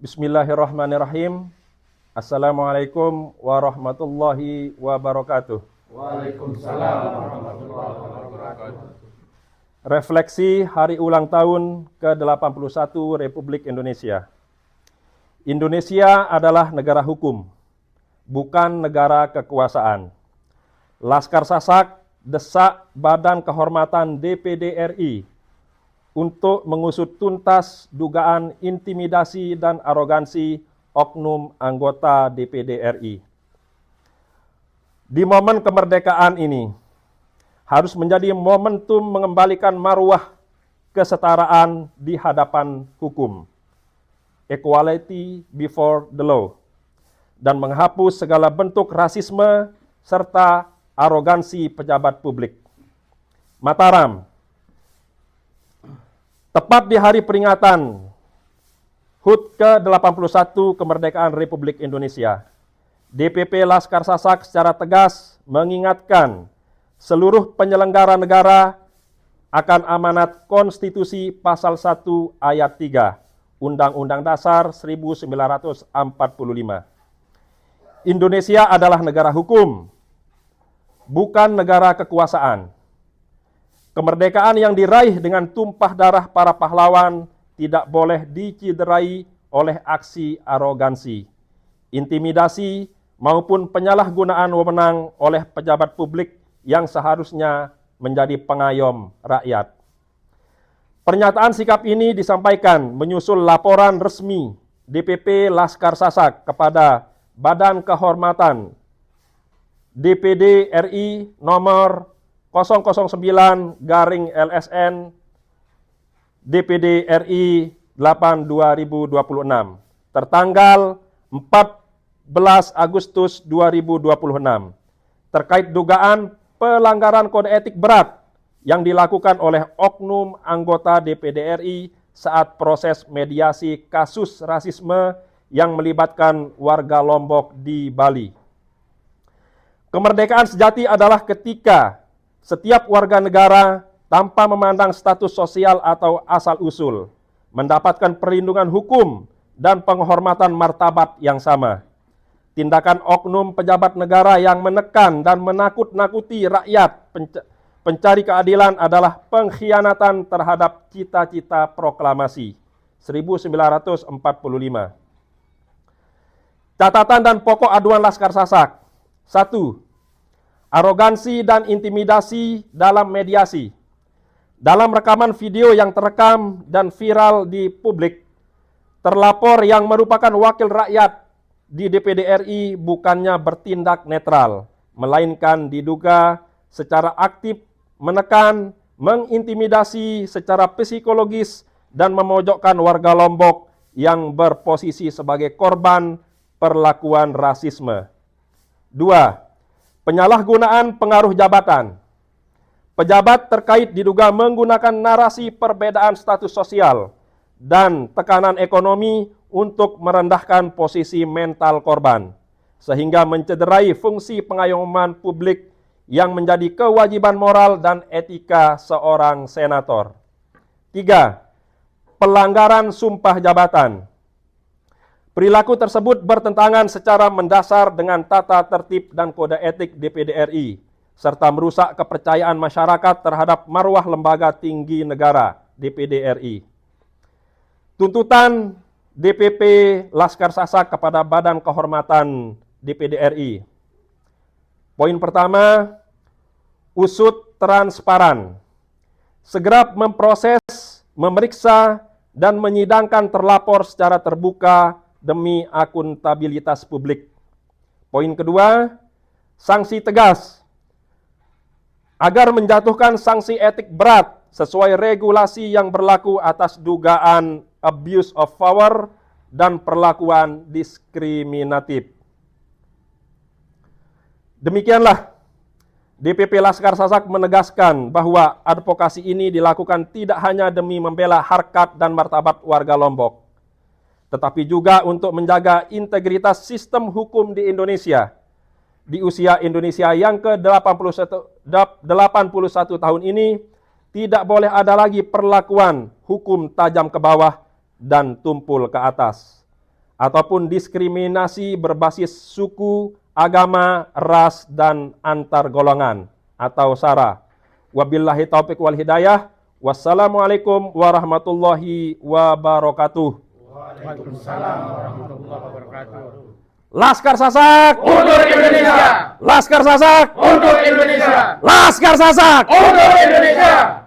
Bismillahirrahmanirrahim. Assalamualaikum warahmatullahi wabarakatuh. Waalaikumsalam warahmatullahi wabarakatuh. Refleksi hari ulang tahun ke-81 Republik Indonesia. Indonesia adalah negara hukum, bukan negara kekuasaan. Laskar Sasak desak Badan Kehormatan DPD RI untuk mengusut tuntas dugaan intimidasi dan arogansi oknum anggota DPD RI. Di momen kemerdekaan ini harus menjadi momentum mengembalikan marwah kesetaraan di hadapan hukum, equality before the law, dan menghapus segala bentuk rasisme serta arogansi pejabat publik. Mataram, tepat di hari peringatan HUT ke-81 kemerdekaan Republik Indonesia, DPP Laskar Sasak secara tegas mengingatkan seluruh penyelenggara negara akan amanat Konstitusi Pasal 1 Ayat 3 Undang-Undang Dasar 1945. Indonesia adalah negara hukum, bukan negara kekuasaan. Kemerdekaan yang diraih dengan tumpah darah para pahlawan tidak boleh diciderai oleh aksi arogansi, intimidasi, maupun penyalahgunaan wewenang oleh pejabat publik yang seharusnya menjadi pengayom rakyat. Pernyataan sikap ini disampaikan menyusul laporan resmi DPP Laskar Sasak kepada Badan Kehormatan DPD RI nomor 009/LSN DPD RI 8/2026 tertanggal 14 Agustus 2026 terkait dugaan pelanggaran kode etik berat yang dilakukan oleh oknum anggota DPD RI saat proses mediasi kasus rasisme yang melibatkan warga Lombok di Bali. Kemerdekaan sejati adalah ketika setiap warga negara tanpa memandang status sosial atau asal-usul mendapatkan perlindungan hukum dan penghormatan martabat yang sama. Tindakan oknum pejabat negara yang menekan dan menakut-nakuti rakyat pencari keadilan adalah pengkhianatan terhadap cita-cita proklamasi 1945. Catatan dan pokok aduan Laskar Sasak. 1. Arogansi dan intimidasi dalam mediasi. Dalam rekaman video yang terekam dan viral di publik, terlapor yang merupakan wakil rakyat di DPD RI bukannya bertindak netral, melainkan diduga secara aktif menekan, mengintimidasi secara psikologis dan memojokkan warga Lombok yang berposisi sebagai korban perlakuan rasisme. 2. Penyalahgunaan pengaruh jabatan. Pejabat terkait diduga menggunakan narasi perbedaan status sosial dan tekanan ekonomi untuk merendahkan posisi mental korban, sehingga mencederai fungsi pengayoman publik yang menjadi kewajiban moral dan etika seorang senator. 3. Pelanggaran sumpah jabatan. Perilaku tersebut bertentangan secara mendasar dengan tata tertib dan kode etik DPD RI, serta merusak kepercayaan masyarakat terhadap marwah lembaga tinggi negara DPD RI. Tuntutan DPP Laskar Sasak kepada Badan Kehormatan DPD RI. Poin pertama, usut transparan. Segera memproses, memeriksa, dan menyidangkan terlapor secara terbuka demi akuntabilitas publik. Poin kedua, sanksi tegas. Agar menjatuhkan sanksi etik berat sesuai regulasi yang berlaku atas dugaan abuse of power dan perlakuan diskriminatif. Demikianlah DPP Laskar Sasak menegaskan bahwa advokasi ini dilakukan tidak hanya demi membela harkat dan martabat warga Lombok, tetapi juga untuk menjaga integritas sistem hukum di Indonesia. Di usia Indonesia yang ke-81 tahun ini, tidak boleh ada lagi perlakuan hukum tajam ke bawah dan tumpul ke atas. ataupun diskriminasi berbasis suku, agama, ras, dan antar golongan atau SARA. Wabillahi taufiq wal hidayah. Wassalamualaikum warahmatullahi wabarakatuh. Waalaikumsalam warahmatullahi wabarakatuh. Laskar Sasak Untuk Indonesia. Laskar Sasak Untuk Indonesia. Laskar Sasak Untuk Indonesia.